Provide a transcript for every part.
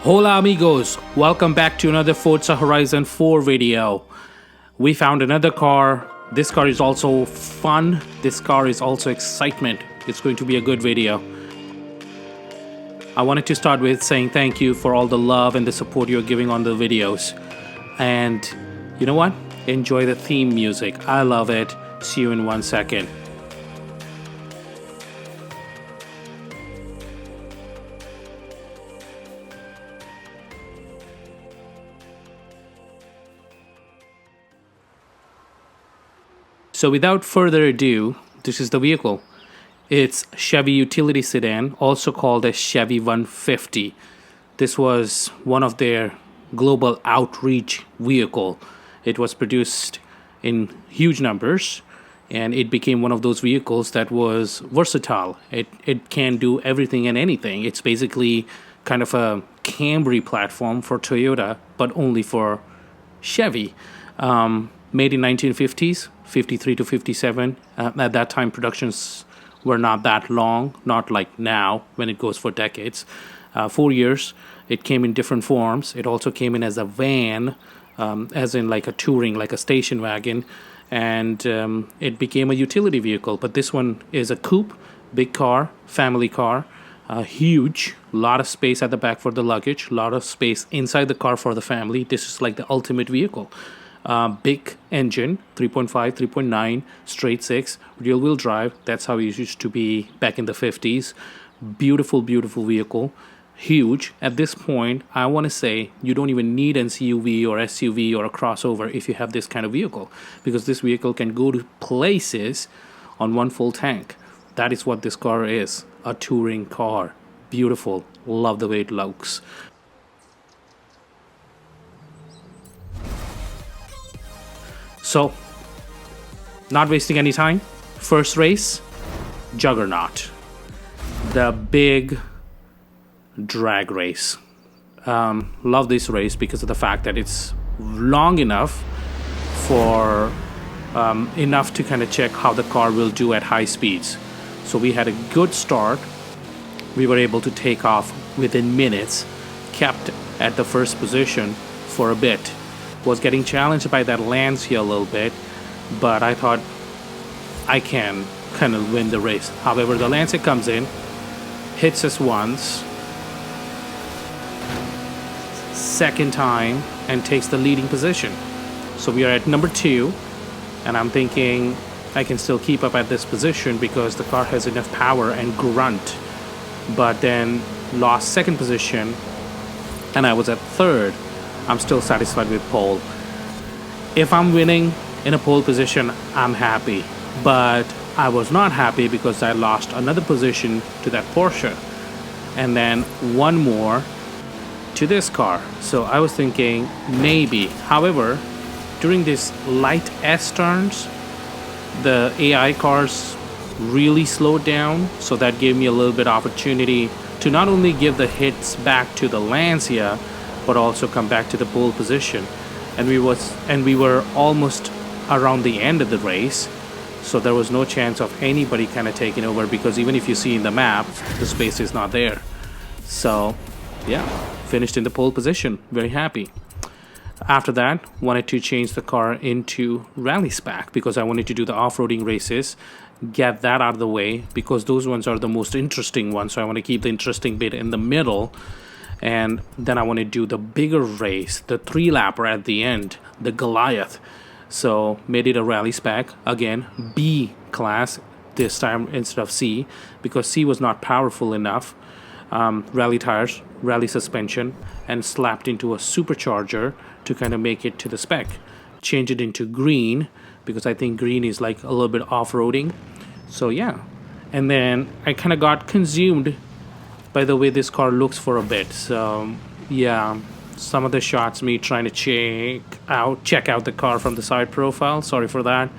Hola amigos, welcome back to another Forza Horizon 4 video. We found another car. This car is also fun. This car is also excitement. It's going to be a good video. I wanted to start with saying thank you for all the love and the support you're giving on the videos. And you know what? Enjoy the theme music. I love it. See you in 1 second. So without further ado, this is the vehicle. It's Chevy utility sedan, also called a Chevy 150. This was one of their global outreach vehicle. It was produced in huge numbers, and it became one of those vehicles that was versatile. It can do everything and anything. It's basically kind of a Camry platform for Toyota, but only for Chevy. Made in 1950s, 53 to 57. At that time, productions were not that long, not like now when it goes for decades. 4 years. It came in different forms. It also came in as a van, as in like a touring, like a station wagon. And it became a utility vehicle. But this one is a coupe, big car, family car. Huge, lot of space at the back for the luggage, lot of space inside the car for the family. This is like the ultimate vehicle. Big engine, 3.5, 3.9, straight 6, rear wheel drive. That's how it used to be back in the 50s. Beautiful, beautiful vehicle. Huge. At this point, I want to say you don't even need an CUV or SUV or a crossover if you have this kind of vehicle, because this vehicle can go to places on one full tank. That is what this car is, a touring car. Beautiful. Love the way it looks. So, not wasting any time, first race, Juggernaut. The big drag race. Love this race because of the fact that it's long enough for enough to kind of check how the car will do at high speeds. So we had a good start. We were able to take off within minutes, kept at the first position for a bit. Was getting challenged by that Lancia a little bit, but I thought I can kind of win the race. However, the Lancia comes in, hits us once, second time, and takes the leading position. So we are at number 2, and I'm thinking I can still keep up at this position because the car has enough power and grunt. But then lost second position, and I was at third. I'm still satisfied with pole. If I'm winning in a pole position, I'm happy. But I was not happy because I lost another position to that Porsche. And then one more to this car. So I was thinking maybe. However, during these light S turns, the AI cars really slowed down. So that gave me a little bit of opportunity to not only give the hits back to the Lancia, but also come back to the pole position. And we were almost around the end of the race, so there was no chance of anybody kind of taking over, because even if you see in the map, the space is not there. So yeah, finished in the pole position, very happy. After that, wanted to change the car into rally spec because I wanted to do the off-roading races, get that out of the way, because those ones are the most interesting ones. So I want to keep the interesting bit in the middle. And then I want to do the bigger race, the 3-lapper at the end, the Goliath. So made it a rally spec, again, B class this time instead of C, because C was not powerful enough. Rally tires, rally suspension, and slapped into a supercharger to kind of make it to the spec. Change it into green, because I think green is like a little bit off-roading. So yeah. And then I kind of got consumed by the way this car looks for a bit. So yeah, some of the shots me trying to check out the car from the side profile. Sorry for that.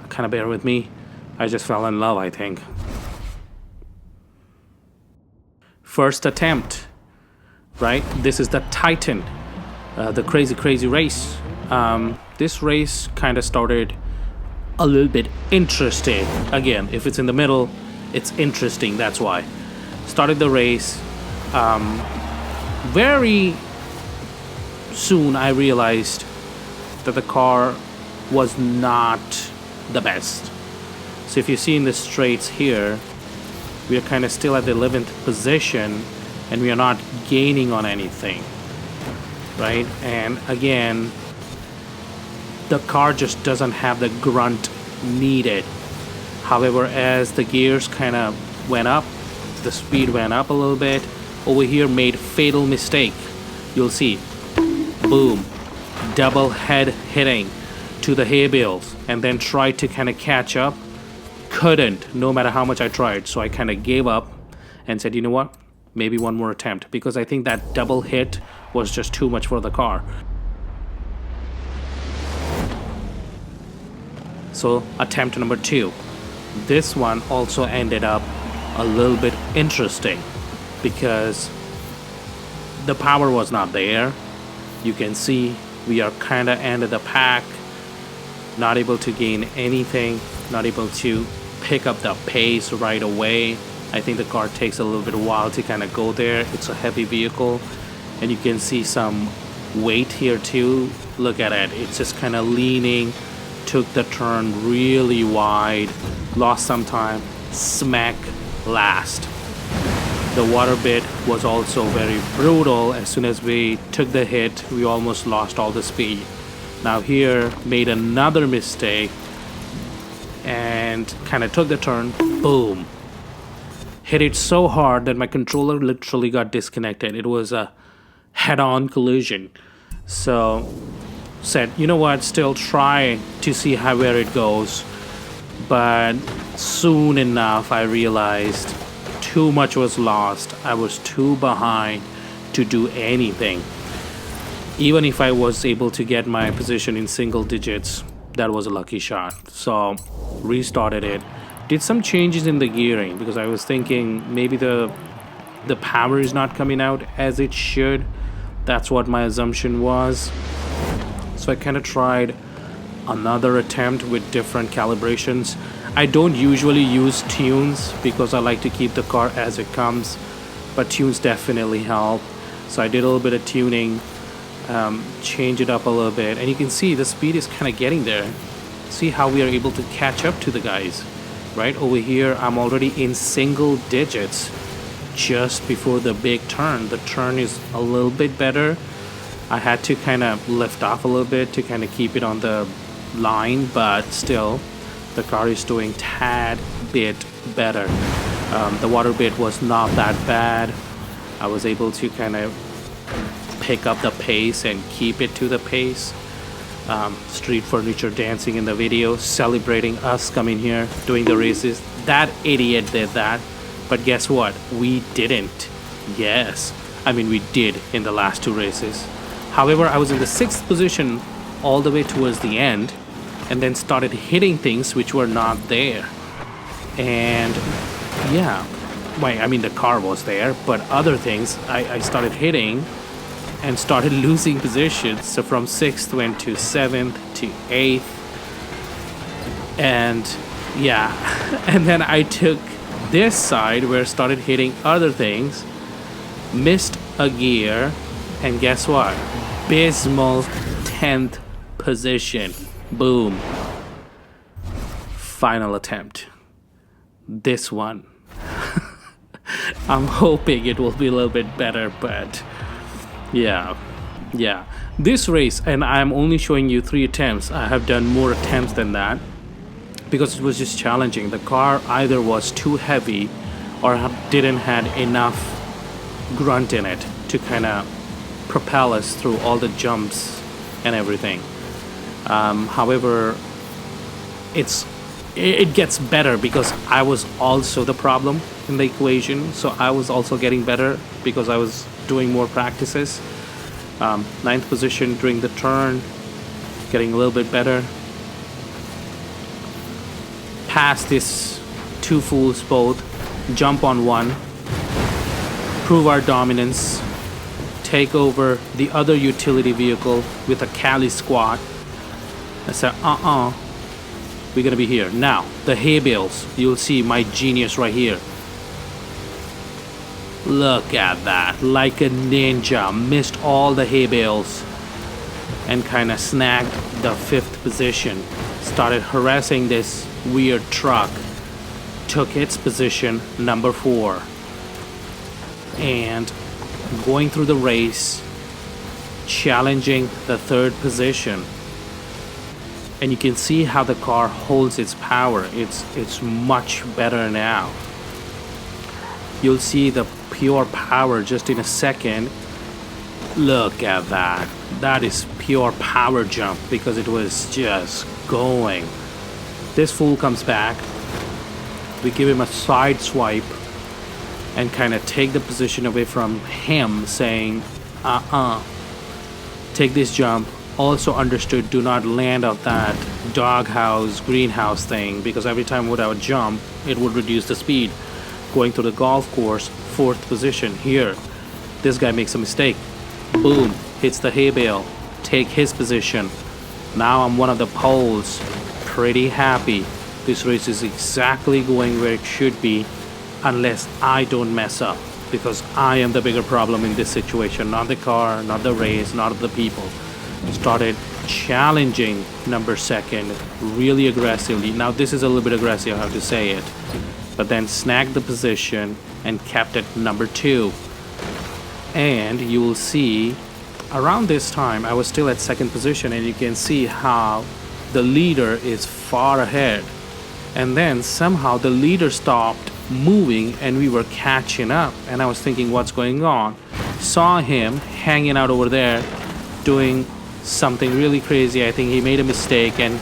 Kind of bear with me. I just fell in love, I think. First attempt, right? This is the Titan, the crazy race. This race kind of started a little bit interesting. Again, if it's in the middle, it's interesting, that's why. Started the race, very soon I realized that the car was not the best. So if you see in the straights here, we are kind of still at the 11th position and we are not gaining on anything, right? And again, the car just doesn't have the grunt needed. However, as the gears kind of went up, the speed went up a little bit. Over here made fatal mistake. You'll see, boom, double head hitting to the hay bales, and then tried to kind of catch up. Couldn't, no matter how much I tried. So I kind of gave up and said, you know what, maybe one more attempt, because I think that double hit was just too much for the car. So attempt number 2. This one also ended up a little bit interesting because the power was not there. You can see we are kind of end of the pack, not able to gain anything, not able to pick up the pace right away. I think the car takes a little bit while to kind of go there. It's a heavy vehicle, and you can see some weight here too. Look at it, it's just kind of leaning, took the turn really wide, lost some time, smack last. The water bit was also very brutal. As soon as we took the hit, we almost lost all the speed. Now here, made another mistake and kind of took the turn, boom. Hit it so hard that my controller literally got disconnected. It was a head-on collision. So said, you know what, still try to see where it goes. But soon enough I realized too much was lost. I was too behind to do anything. Even if I was able to get my position in single digits, that was a lucky shot. So restarted it, did some changes in the gearing because I was thinking maybe the power is not coming out as it should. That's what my assumption was. So I kind of tried another attempt with different calibrations. I don't usually use tunes because I like to keep the car as it comes, but tunes definitely help. So I did a little bit of tuning, change it up a little bit, and you can see the speed is kind of getting there. See how we are able to catch up to the guys. Right over here I'm already in single digits just before the big turn. The turn is a little bit better. I had to kind of lift off a little bit to kind of keep it on the line, but still the car is doing tad bit better. The water bit was not that bad. I was able to kind of pick up the pace and keep it to the pace. Street furniture dancing in the video, celebrating us coming here, doing the races. That idiot did that, but guess what? We didn't. Yes, I mean we did in the last 2 races. However, I was in the 6th position all the way towards the end, and then started hitting things which were not there. And yeah, I mean the car was there, but other things I started hitting and started losing positions. So from 6th went to 7th to 8th, and yeah, and then I took this side where I started hitting other things, missed a gear, and guess what? Abysmal 10th position. Boom. Final attempt. This one. I'm hoping it will be a little bit better, but yeah. This race, and I'm only showing you 3 attempts. I have done more attempts than that because it was just challenging. The car either was too heavy or didn't had enough grunt in it to kind of propel us through all the jumps and everything. However, it gets better because I was also the problem in the equation. So I was also getting better because I was doing more practices. 9th position during the turn, getting a little bit better. Pass this 2 fools both, jump on one, prove our dominance, take over the other utility vehicle with a Cali squad. I said, we're gonna be here. Now, the hay bales, you'll see my genius right here. Look at that. Like a ninja. Missed all the hay bales. And kind of snagged the 5th position. Started harassing this weird truck. Took its position, number 4. And going through the race, challenging the 3rd position. And you can see how the car holds its power. It's much better now. You'll see the pure power just in a second. Look at that. That is pure power jump because it was just going. This fool comes back. We give him a side swipe and kind of take the position away from him, saying, take this jump. Also understood, do not land off that doghouse, greenhouse thing, because every time I would jump, it would reduce the speed. Going through the golf course, 4th position. Here, this guy makes a mistake. Boom, hits the hay bale. Take his position. Now I'm one of the poles. Pretty happy. This race is exactly going where it should be, unless I don't mess up, because I am the bigger problem in this situation, not the car, not the race, not the people. Started challenging number 2nd really aggressively. Now this is a little bit aggressive, I have to say it, but then snagged the position and kept it number 2. And you will see around this time I was still at 2nd position, and you can see how the leader is far ahead. And then somehow the leader stopped moving and we were catching up, and I was thinking, what's going on? Saw him hanging out over there doing something really crazy. I think he made a mistake and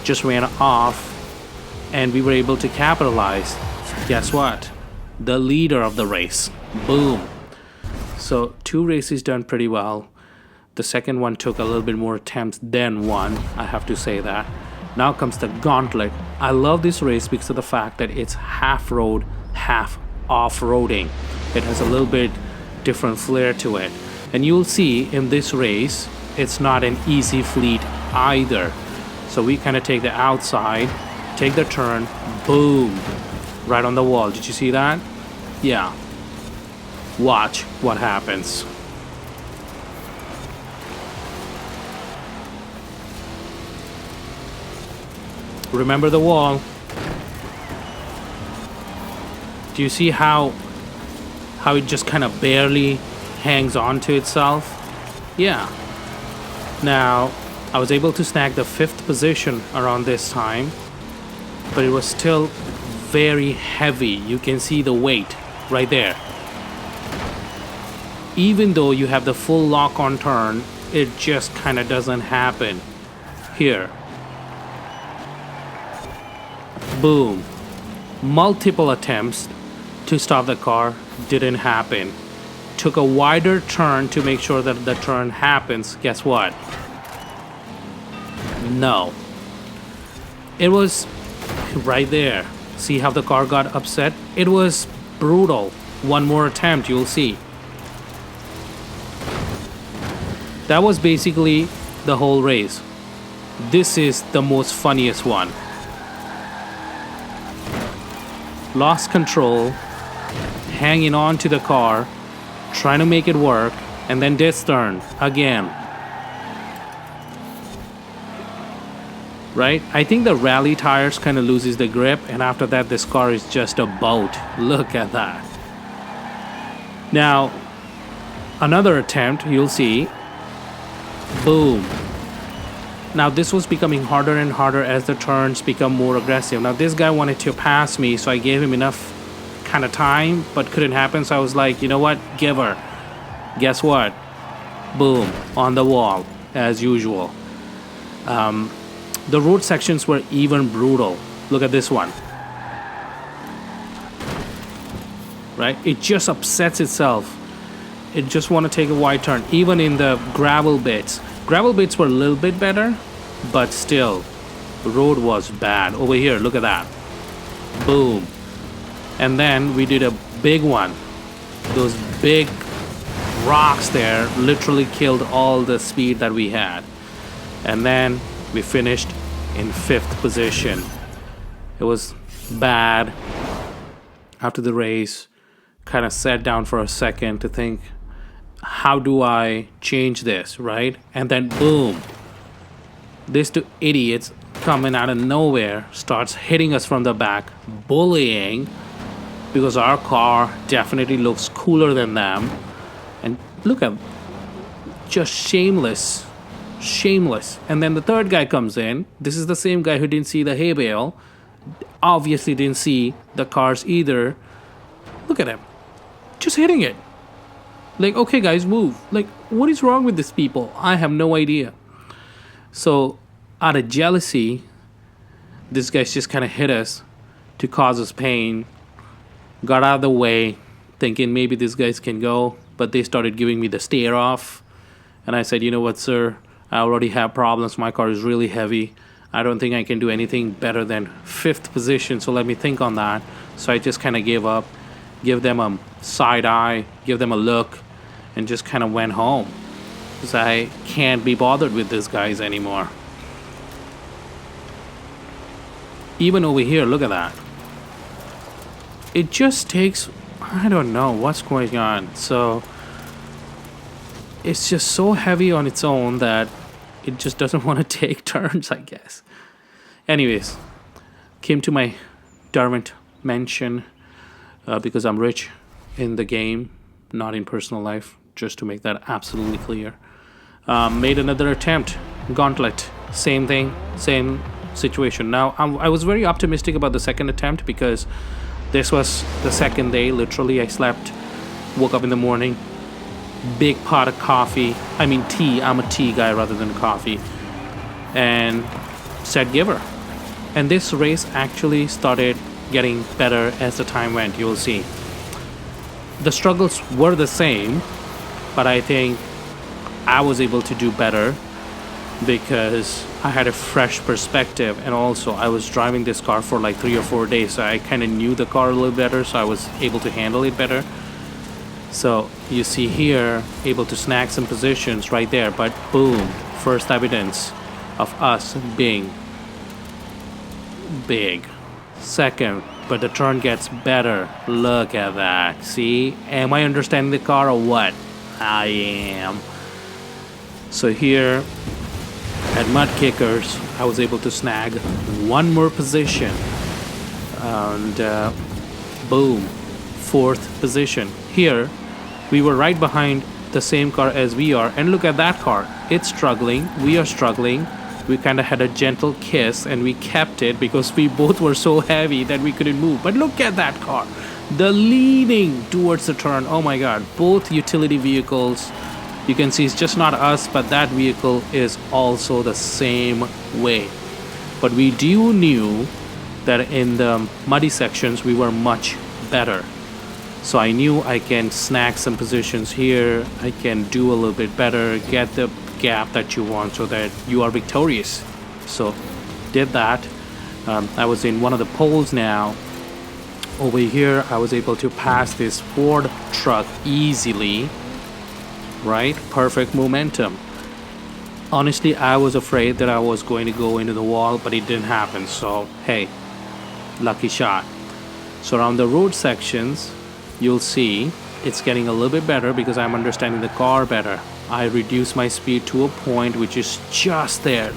just ran off, and we were able to capitalize. Guess what? The leader of the race. Boom. So 2 races done pretty well. The second one took a little bit more attempts than one, I have to say that. Now comes the gauntlet. I love this race because of the fact that it's half road, half off-roading. It has a little bit different flair to it. And you'll see in this race, it's not an easy fleet either. So we kind of take the outside, take the turn, boom, right on the wall. Did you see that? Yeah. Watch what happens. Remember the wall. Do you see how it just kind of barely hangs on to itself? Yeah. Now, I was able to snag the 5th position around this time, but it was still very heavy. You can see the weight right there. Even though you have the full lock-on turn, it just kind of doesn't happen. Here. Boom. Multiple attempts to stop the car, didn't happen. Took a wider turn to make sure that the turn happens. Guess what? No. It was right there. See how the car got upset? It was brutal. One more attempt, you'll see. That was basically the whole race. This is the most funniest one. Lost control, hanging on to the car, trying to make it work, and then this turn again. Right? I think the rally tires kind of loses the grip, and after that this car is just a boat. Look at that. Now, another attempt, you'll see. Boom. Now this was becoming harder and harder as the turns become more aggressive. Now this guy wanted to pass me, so I gave him enough kind of time, but couldn't happen. So I was like, you know what? Give her. Guess what? Boom. On the wall, as usual. The road sections were even brutal. Look at this one. Right? It just upsets itself. It just want to take a wide turn. Even in the gravel bits. Gravel bits were a little bit better, but still, the road was bad. Over here, look at that. Boom. And then we did a big one. Those big rocks there literally killed all the speed that we had. And then we finished in 5th position. It was bad. After the race, kind of sat down for a second to think, how do I change this, right? And then boom, these two idiots coming out of nowhere starts hitting us from the back, bullying, because our car definitely looks cooler than them. And look at, just shameless. And then the third guy comes in. This is the same guy who didn't see the hay bale, obviously didn't see the cars either. Look at him, just hitting it. Like, okay guys, move. Like, what is wrong with these people? I have no idea. So out of jealousy, this guy just kind of hit us to cause us pain. Got out of the way, thinking maybe these guys can go, but they started giving me the stare off. And I said, you know what, sir, I already have problems. My car is really heavy. I don't think I can do anything better than 5th position, so let me think on that. So I just kind of gave up, give them a side eye, give them a look, and just kind of went home, because I can't be bothered with these guys anymore. Even over here, look at that. It just takes, I don't know what's going on. So it's just so heavy on its own that it just doesn't want to take turns, I guess. Anyways, came to my Derwent mansion because I'm rich in the game, not in personal life, just to make that absolutely clear. Made another attempt, gauntlet, same thing, same situation. Now, I was very optimistic about the second attempt because this was the second day. Literally, I slept, woke up in the morning, big pot of coffee. I mean tea. I'm a tea guy rather than coffee. And said giver. And this race actually started getting better as the time went. You'll see. The struggles were the same, but I think I was able to do better because I had a fresh perspective, and also I was driving this car for like 3 or 4 days, so I kind of knew the car a little better, so I was able to handle it better. So you see here, able to snag some positions right there, but boom, first evidence of us being big. Second, but the turn gets better. Look at that. See? Am I understanding the car or what? I am. So here at Mud Kickers, I was able to snag one more position. And boom, 4th position. Here, we were right behind the same car as we are. And look at that car. It's struggling. We are struggling. We kind of had a gentle kiss and we kept it because we both were so heavy that we couldn't move. But look at that car. The leaning towards the turn. Oh my God. Both utility vehicles. You can see it's just not us, but that vehicle is also the same way. But we knew that in the muddy sections, we were much better. So I knew I can snag some positions here. I can do a little bit better, get the gap that you want so that you are victorious. So did that. I was in one of the poles now. Over here, I was able to pass this Ford truck easily. Right? Perfect momentum. Honestly, I was afraid that I was going to go into the wall, but it didn't happen. So, hey, lucky shot. So around the road sections, you'll see it's getting a little bit better because I'm understanding the car better. I reduce my speed to a point which is just there.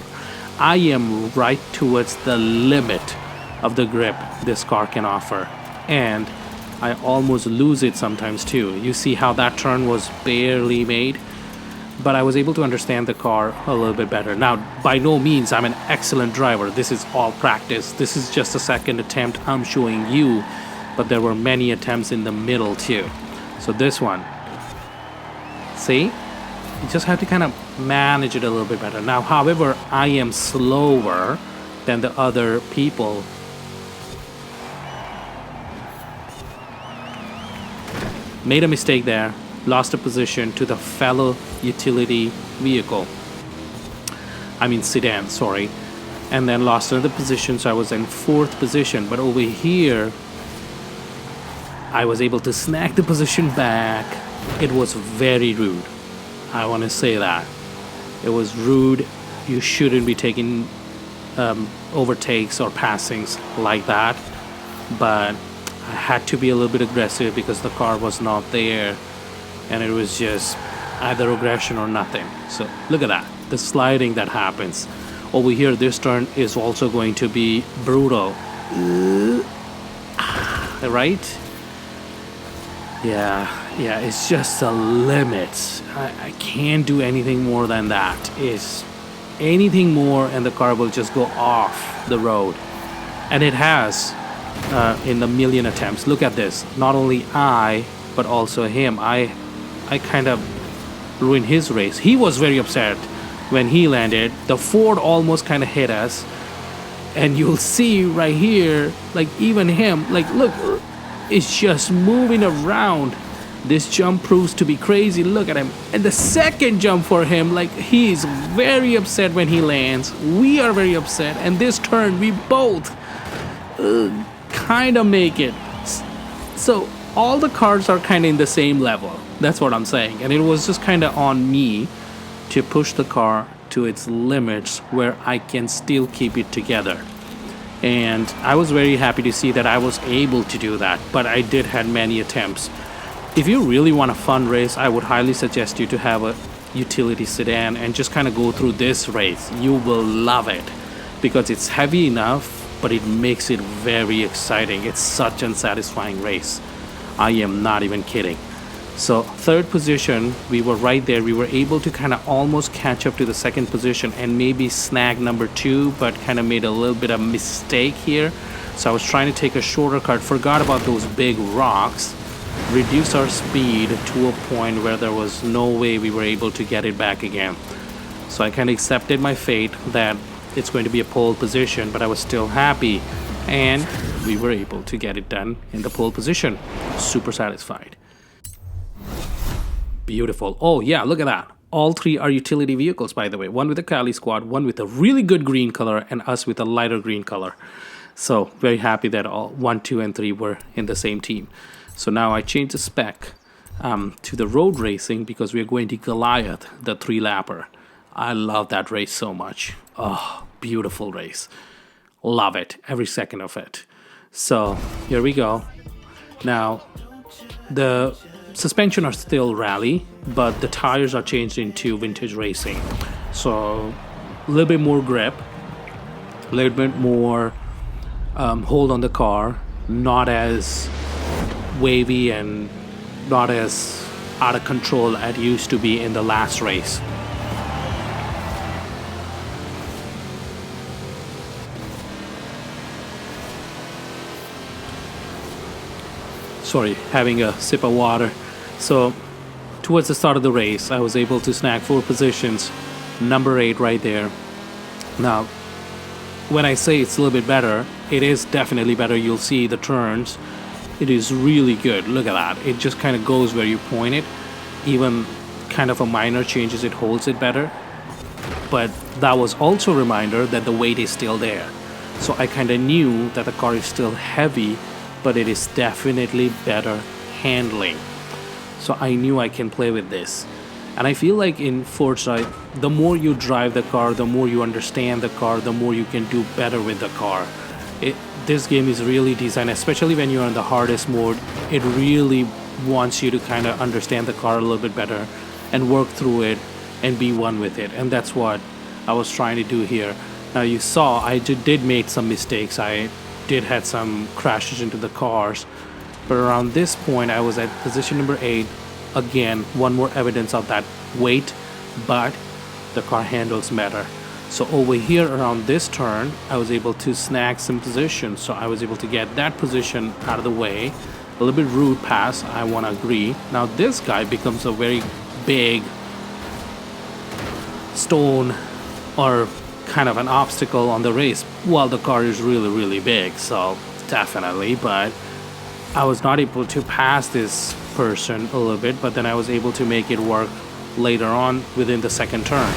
I am right towards the limit of the grip this car can offer. And I almost lose it sometimes too. You see how that turn was barely made? But I was able to understand the car a little bit better. Now, by no means I'm an excellent driver. This is all practice. This is just a second attempt I'm showing you. But there were many attempts in the middle too. So this one, see? You just have to kind of manage it a little bit better. Now, however, I am slower than the other people. Made a mistake there. Lost a position to the fellow utility vehicle. I mean sedan, sorry. And then lost another position, so I was in 4th position. But over here, I was able to snag the position back. It was very rude. I want to say that. It was rude. You shouldn't be taking overtakes or passings like that. But I had to be a little bit aggressive because the car was not there, and it was just either aggression or nothing. So look at that, the sliding that happens. Over here, this turn is also going to be brutal. Right? Yeah, it's just a limit. I can't do anything more than that. It's anything more and the car will just go off the road. And it has in a million attempts. Look at this. Not only I, but also him. I kind of ruined his race. He was very upset when he landed. The Ford almost kind of hit us. And you'll see right here, like even him, like look, it's just moving around. This jump proves to be crazy. Look at him. And the second jump for him, like he's very upset when he lands. We are very upset. And this turn, we both kind of make it. So all the cars are kind of in the same level. That's what I'm saying. And it was just kind of on me to push the car to its limits where I can still keep it together. And I was very happy to see that I was able to do that, but I did had many attempts. If you really want a fun race, I would highly suggest you to have a utility sedan and just kind of go through this race. You will love it because it's heavy enough, but it makes it very exciting. It's such a satisfying race. I am not even kidding. So third position, we were right there. We were able to kind of almost catch up to the second position and maybe snag number 2, but kind of made a little bit of mistake here. So I was trying to take a shorter cut, forgot about those big rocks, reduced our speed to a point where there was no way we were able to get it back again. So I kind of accepted my fate that it's going to be a pole position, but I was still happy. And we were able to get it done in the pole position. Super satisfied. Beautiful. Oh yeah, look at that. All 3 are utility vehicles, by the way. One with a Cali squad, one with a really good green color, and us with a lighter green color. So very happy that all 1, 2, and 3 were in the same team. So now I changed the spec to the road racing because we are going to Goliath, the 3-lapper. I love that race so much. Oh, beautiful race. Love it. Every second of it. So here we go. Now the suspension are still rally, but the tires are changed into vintage racing. So a little bit more grip, a little bit more hold on the car, not as wavy and not as out of control as it used to be in the last race. Sorry, having a sip of water. So towards the start of the race, I was able to snag 4 positions, number 8 right there. Now, when I say it's a little bit better, it is definitely better. You'll see the turns. It is really good. Look at that. It just kind of goes where you point it. Even kind of a minor changes, it holds it better. But that was also a reminder that the weight is still there. So I kind of knew that the car is still heavy, but it is definitely better handling. So I knew I can play with this. And I feel like in Forza, the more you drive the car, the more you understand the car, the more you can do better with the car. This game is really designed, especially when you're in the hardest mode, it really wants you to kind of understand the car a little bit better and work through it and be one with it. And that's what I was trying to do here. Now you saw I did make some mistakes. I did had some crashes into the cars, but around this point I was at position number 8. Again, one more evidence of that weight, but the car handles better. So over here around this turn, I was able to snag some positions. So I was able to get that position out of the way. A little bit rude pass, I want to agree. Now this guy becomes a very big stone or kind of an obstacle on the race. Well, the car is really big, so definitely. But I was not able to pass this person a little bit, but then I was able to make it work later on within the second turn.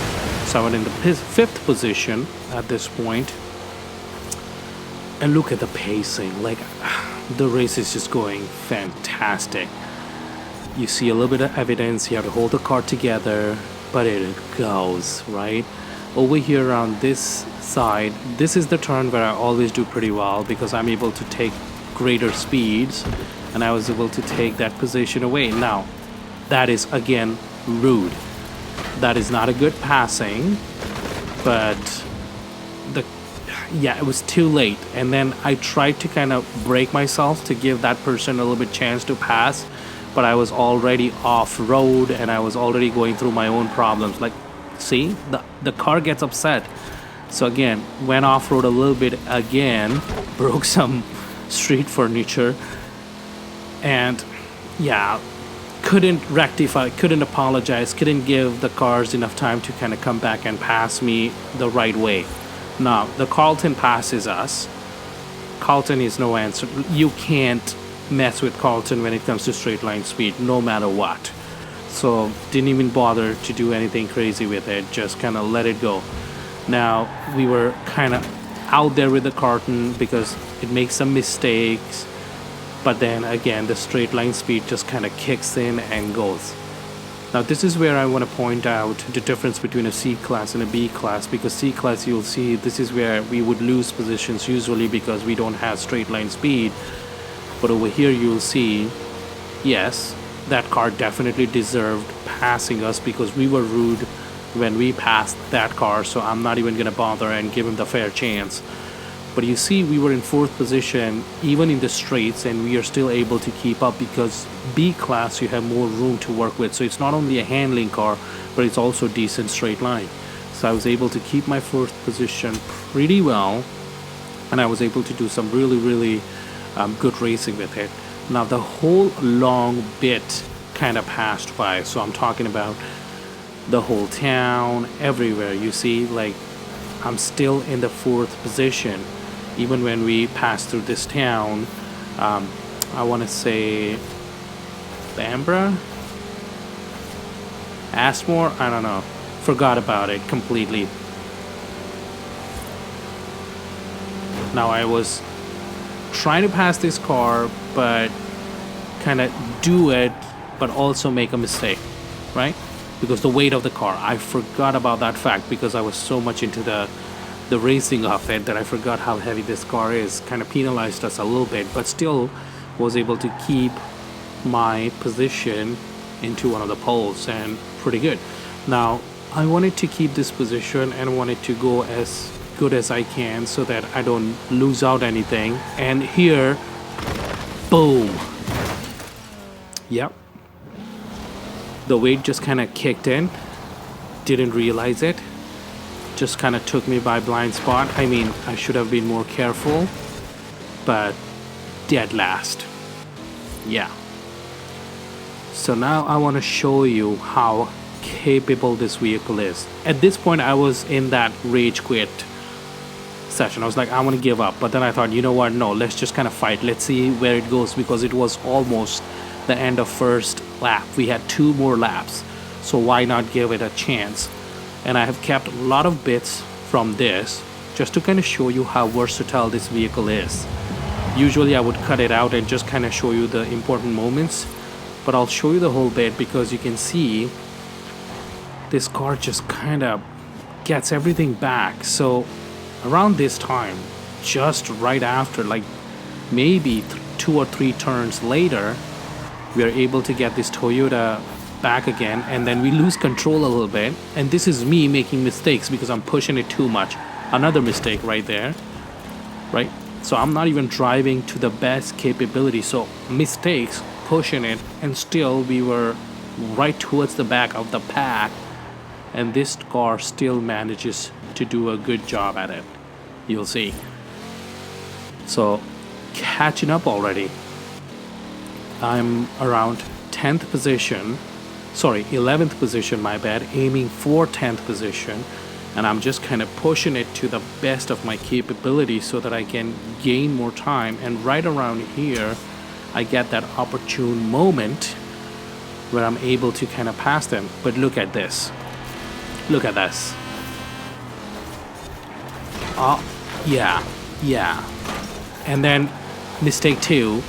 So I went in the 5th position at this point. And look at the pacing, like the race is just going fantastic. You see a little bit of evidence, you have to hold the car together, but it goes, right? Over here around this side, this is the turn where I always do pretty well because I'm able to take greater speeds, and I was able to take that position away. Now, that is again rude. That is not a good passing, but it was too late. And then I tried to kind of break myself to give that person a little bit chance to pass, but I was already off road and I was already going through my own problems. Like, see, the car gets upset. So again, went off road a little bit again, broke some street furniture, and yeah, couldn't rectify, couldn't apologize, couldn't give the cars enough time to kind of come back and pass me the right way. Now, the Carlton passes us. Carlton is no answer. You can't mess with Carlton when it comes to straight line speed, no matter what. So, didn't even bother to do anything crazy with it, just kind of let it go. Now, we were kind of out there with the Carlton because it makes some mistakes, but then again, the straight line speed just kind of kicks in and goes. Now, this is where I want to point out the difference between a C class and a B class, because C class, you'll see this is where we would lose positions usually because we don't have straight line speed. But over here, you'll see, yes, that car definitely deserved passing us because we were rude when we passed that car, so I'm not even going to bother and give him the fair chance. But you see, we were in 4th position even in the straights, and we are still able to keep up because B class you have more room to work with. So it's not only a handling car, but it's also decent straight line. So I was able to keep my 4th position pretty well, and I was able to do some really good racing with it. Now the whole long bit kind of passed by, so I'm talking about the whole town, everywhere. You see, like, I'm still in the 4th position even when we pass through this town. I want to say Edinburgh, Asmore, I don't know, forgot about it completely. Now I was trying to pass this car, but kind of do it but also make a mistake, right? Because the weight of the car, I forgot about that fact because I was so much into the racing of it that I forgot how heavy this car is. Kind of penalized us a little bit, but still was able to keep my position into one of the poles, and pretty good. Now I wanted to keep this position and wanted to go as good as I can so that I don't lose out anything. And here, boom, yep, the weight just kind of kicked in, didn't realize it, just kind of took me by blind spot. I mean, I should have been more careful, but dead last. Yeah. So now I want to show you how capable this vehicle is. At this point, I was in that rage quit session. I was like, I want to give up. But then I thought, you know what? No, let's just kind of fight. Let's see where it goes, because it was almost the end of first lap. We had 2 more laps. So why not give it a chance? And I have kept a lot of bits from this just to kind of show you how versatile this vehicle is. Usually I would cut it out and just kind of show you the important moments, but I'll show you the whole bit because you can see this car just kind of gets everything back. So around this time, just right after, like maybe 2 or 3 turns later, we are able to get this Toyota back again, and then we lose control a little bit, and this is me making mistakes because I'm pushing it too much. Another mistake right there, right? So I'm not even driving to the best capability, so mistakes, pushing it, and still we were right towards the back of the pack, and this car still manages to do a good job at it. You'll see. So catching up already. I'm around 10th position, sorry, 11th position, my bad, aiming for 10th position, and I'm just kind of pushing it to the best of my capability so that I can gain more time. And right around here I get that opportune moment where I'm able to kind of pass them. But look at this, look at this. Oh yeah, and then mistake 2,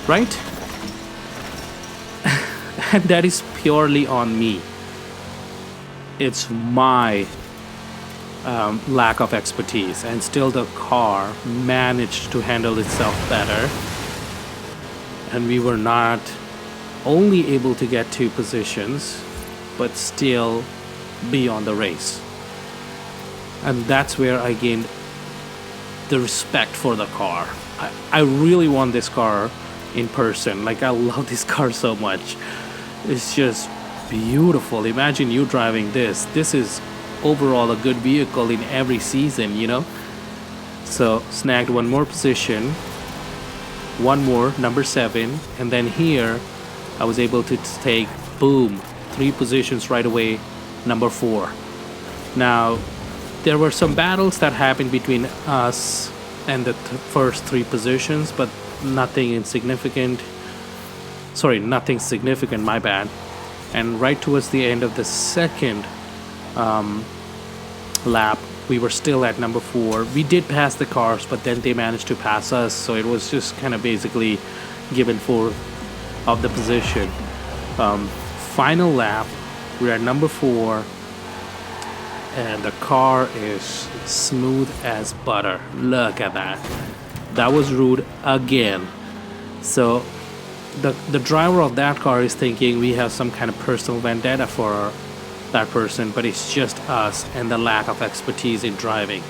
right? And that is purely on me. It's my lack of expertise, and still the car managed to handle itself better, and we were not only able to get 2 positions but still be on the race. And that's where I gained the respect for the car. I really want this car in person. Like, I love this car so much. It's just beautiful. Imagine you driving this. This is overall a good vehicle in every season, you know. So snagged 1 more position, 1 more, number 7, and then here I was able to take, boom, 3 positions right away, number 4. Now there were some battles that happened between us and the first 3 positions, but nothing significant, my bad. And right towards the end of the second lap, we were still at number 4. We did pass the cars, but then they managed to pass us, so it was just kind of basically given 4 of the position. Final lap, we're at number 4, and the car is smooth as butter. Look at that. That was rude again. So the driver of that car is thinking we have some kind of personal vendetta for that person, but it's just us and the lack of expertise in driving.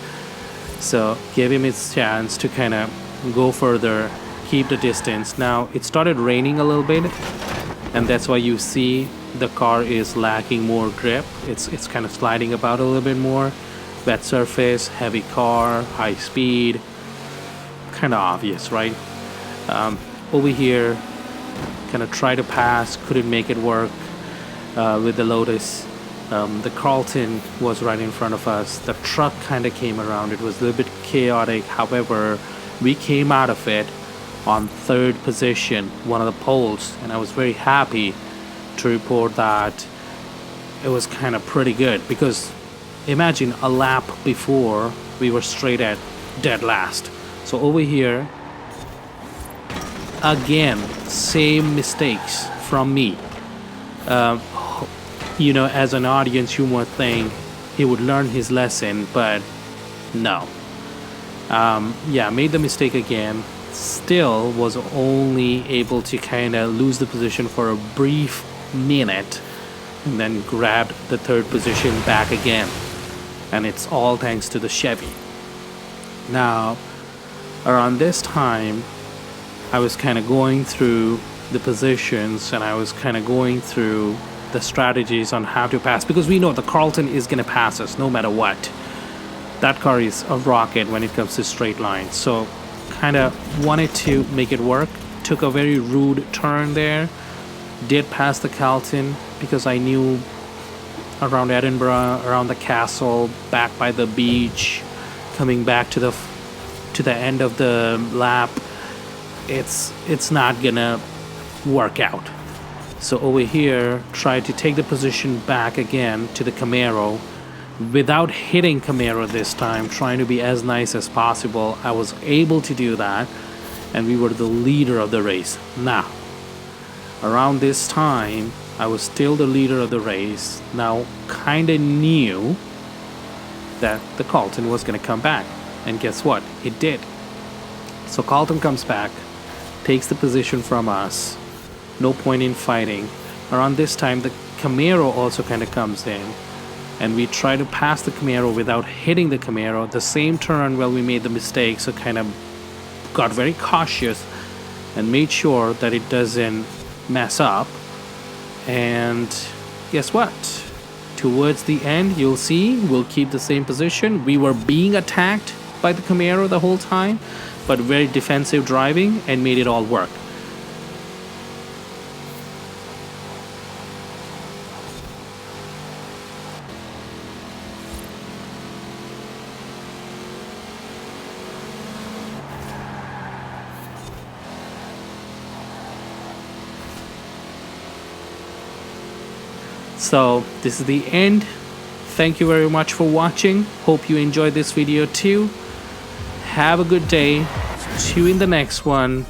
So give him his chance to kind of go further, keep the distance. Now it started raining a little bit, and that's why you see the car is lacking more grip. It's kind of sliding about a little bit more. Wet surface, heavy car, high speed, kind of obvious, right? Over here, kind of try to pass, couldn't make it work with the Lotus. The Carlton was right in front of us. The truck kind of came around. It was a little bit chaotic. However, we came out of it on 3rd position, one of the poles, and I was very happy to report that it was kind of pretty good, because imagine a lap before we were straight at dead last. So over here, again, same mistakes from me. You know, as an audience, you might think he would learn his lesson, but no. Yeah, made the mistake again. Still was only able to kind of lose the position for a brief minute, and then grabbed the 3rd position back again. And it's all thanks to the Chevy. Now, around this time, I was kind of going through the positions, and I was kind of going through the strategies on how to pass, because we know the Carlton is going to pass us no matter what. That car is a rocket when it comes to straight lines. So kind of wanted to make it work. Took a very rude turn there. Did pass the Carlton because I knew around Edinburgh, around the castle, back by the beach, coming back to the end of the lap, it's not gonna work out. So over here, try to take the position back again to the Camaro without hitting Camaro this time, trying to be as nice as possible. I was able to do that, and we were the leader of the race. Now, around this time, I was still the leader of the race. Now, kind of knew that the Carlton was going to come back. And guess what? It did. So Carlton comes back, takes the position from us. No point in fighting. Around this time, the Camaro also kind of comes in, and we try to pass the Camaro without hitting the Camaro. The same turn, well, we made the mistake, so kind of got very cautious and made sure that it doesn't mess up. And guess what? Towards the end, you'll see we'll keep the same position. We were being attacked by the Camaro the whole time, but very defensive driving, and made it all work. So this is the end. Thank you very much for watching. Hope you enjoyed this video too. Have a good day. See you in the next one.